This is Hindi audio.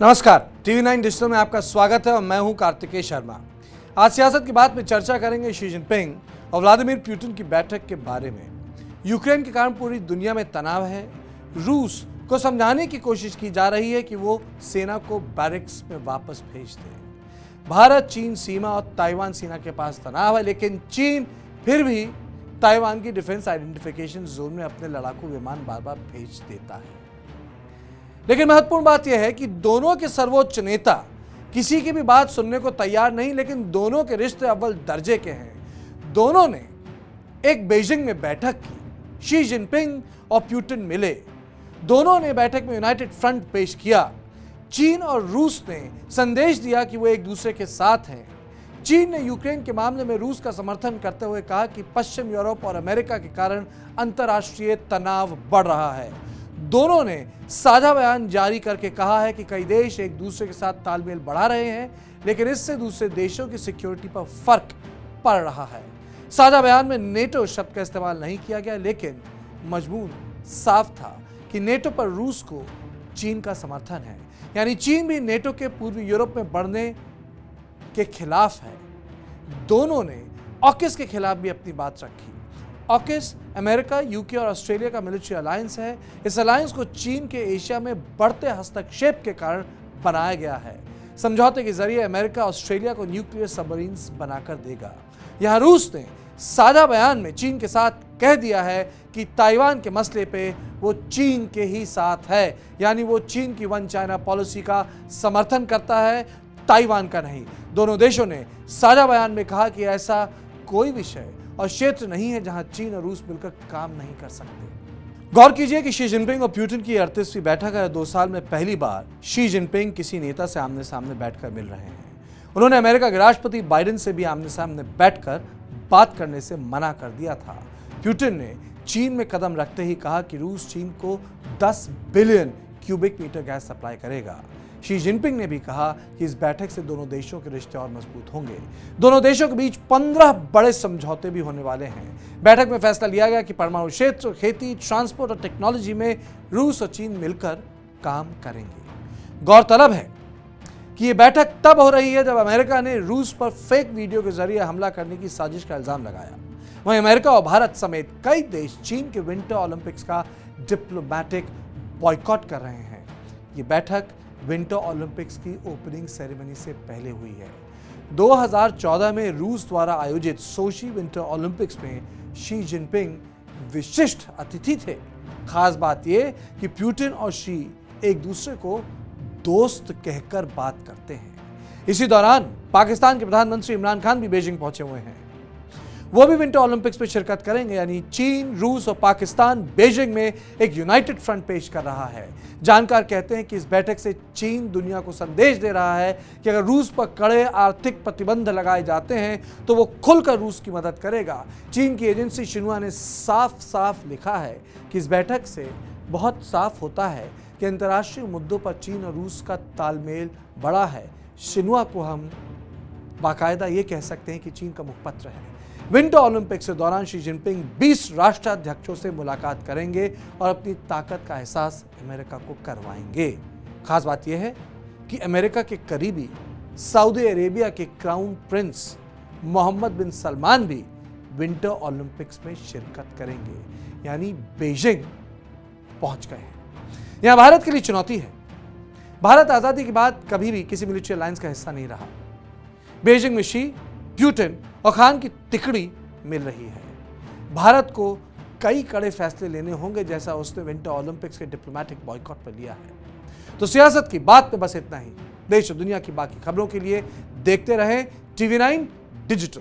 नमस्कार, टीवी 9 डिजिटल में आपका स्वागत है और मैं हूं कार्तिकेय शर्मा। आज सियासत की बात में चर्चा करेंगे शी जिनपिंग और व्लादिमीर पुतिन की बैठक के बारे में। यूक्रेन के कारण पूरी दुनिया में तनाव है। रूस को समझाने की कोशिश की जा रही है कि वो सेना को बैरक्स में वापस भेज दे। भारत चीन सीमा और ताइवान सीमा के पास तनाव है, लेकिन चीन फिर भी ताइवान की डिफेंस आइडेंटिफिकेशन जोन में अपने लड़ाकू विमान बार बार भेज देता है। लेकिन महत्वपूर्ण बात यह है कि दोनों के सर्वोच्च नेता किसी की भी बात सुनने को तैयार नहीं, लेकिन दोनों के रिश्ते अव्वल दर्जे के हैं। दोनों ने एक बीजिंग में बैठक की, शी जिनपिंग और पुतिन मिले। दोनों ने बैठक में यूनाइटेड फ्रंट पेश किया। चीन और रूस ने संदेश दिया कि वो एक दूसरे के साथ हैं। चीन ने यूक्रेन के मामले में रूस का समर्थन करते हुए कहा कि पश्चिम यूरोप और अमेरिका के कारण अंतर्राष्ट्रीय तनाव बढ़ रहा है। दोनों ने साझा बयान जारी करके कहा है कि कई देश एक दूसरे के साथ तालमेल बढ़ा रहे हैं, लेकिन इससे दूसरे देशों की सिक्योरिटी पर फर्क पड़ रहा है। साझा बयान में नेटो शब्द का इस्तेमाल नहीं किया गया, लेकिन मजमून साफ था कि नेटो पर रूस को चीन का समर्थन है। यानी चीन भी नेटो के पूर्वी यूरोप में बढ़ने के खिलाफ है। दोनों ने ऑकस के खिलाफ भी अपनी बात रखी। ऑकस अमेरिका, यूके और ऑस्ट्रेलिया का मिलिट्री अलायंस है। इस अलायंस को चीन के एशिया में बढ़ते हस्तक्षेप के कारण बनाया गया है। समझौते के जरिए अमेरिका ऑस्ट्रेलिया को न्यूक्लियर सबमरीन्स बनाकर देगा। यहां रूस ने साझा बयान में चीन के साथ कह दिया है कि ताइवान के मसले पे वो चीन के ही साथ है, यानी वो चीन की वन चाइना पॉलिसी का समर्थन करता है, ताइवान का नहीं। दोनों देशों ने साझा बयान में कहा कि ऐसा कोई विषय और क्षेत्र नहीं है जहां चीन और रूस मिलकर काम नहीं कर सकते। गौर कीजिए कि शी जिनपिंग और पुतिन की 38वीं बैठक है। 2 साल में पहली बार शी जिनपिंग किसी नेता से आमने सामने बैठकर मिल रहे हैं। उन्होंने अमेरिका के राष्ट्रपति बाइडेन से भी आमने सामने बैठकर बात करने से मना कर दिया था। पुतिन ने चीन में कदम रखते ही कहा कि रूस चीन को 10 billion cubic metre gas supply करेगा। शी जिनपिंग ने भी कहा कि इस बैठक से दोनों देशों के रिश्ते और मजबूत होंगे। दोनों देशों के बीच 15 बड़े समझौते भी होने वाले हैं। बैठक में फैसला लिया गया कि परमाणु क्षेत्र, खेती, ट्रांसपोर्ट और टेक्नोलॉजी में रूस और चीन मिलकर काम करेंगे। गौरतलब है कि यह बैठक तब हो रही है जब अमेरिका ने रूस पर फेक वीडियो के जरिए हमला करने की साजिश का इल्जाम लगाया। वहीं अमेरिका और भारत समेत कई देश चीन के विंटर ओलंपिक्स का डिप्लोमैटिक बॉयकॉट कर रहे हैं। ये बैठक विंटर ओलंपिक्स की ओपनिंग सेरेमनी से पहले हुई है। 2014 में रूस द्वारा आयोजित सोची विंटर ओलंपिक्स में शी जिनपिंग विशिष्ट अतिथि थे। खास बात यह कि पुतिन और शी एक दूसरे को दोस्त कहकर बात करते हैं। इसी दौरान पाकिस्तान के प्रधानमंत्री इमरान खान भी बीजिंग पहुंचे हुए हैं। वो भी विंटर ओलंपिक्स में शिरकत करेंगे। यानी चीन, रूस और पाकिस्तान बीजिंग में एक यूनाइटेड फ्रंट पेश कर रहा है। जानकार कहते हैं कि इस बैठक से चीन दुनिया को संदेश दे रहा है कि अगर रूस पर कड़े आर्थिक प्रतिबंध लगाए जाते हैं तो वो खुलकर रूस की मदद करेगा। चीन की एजेंसी शिन्हुआ ने साफ साफ लिखा है कि इस बैठक से बहुत साफ होता है कि अंतर्राष्ट्रीय मुद्दों पर चीन और रूस का तालमेल बढ़ा है। शिन्हुआ को हम बाकायदा ये कह सकते हैं कि चीन का मुखपत्र है। विंटर ओलंपिक्स के दौरान शी जिनपिंग 20 राष्ट्राध्यक्षों से मुलाकात करेंगे और अपनी ताकत का एहसास अमेरिका को करवाएंगे। खास बात यह है कि अमेरिका के करीबी सऊदी अरेबिया के क्राउन प्रिंस मोहम्मद बिन सलमान भी विंटर ओलंपिक्स में शिरकत करेंगे। यानी बीजिंग पहुंच गए हैं। यहां भारत के लिए चुनौती है। भारत आजादी के बाद कभी भी किसी मिलिट्री अलायंस का हिस्सा नहीं रहा। बीजिंग में शी, पुतिन और खान की तिकड़ी मिल रही है। भारत को कई कड़े फैसले लेने होंगे, जैसा उसने विंटर ओलंपिक्स के डिप्लोमैटिक बॉयकॉट पर लिया है। तो सियासत की बात में बस इतना ही। देश और दुनिया की बाकी खबरों के लिए देखते रहें टीवी 9 डिजिटल।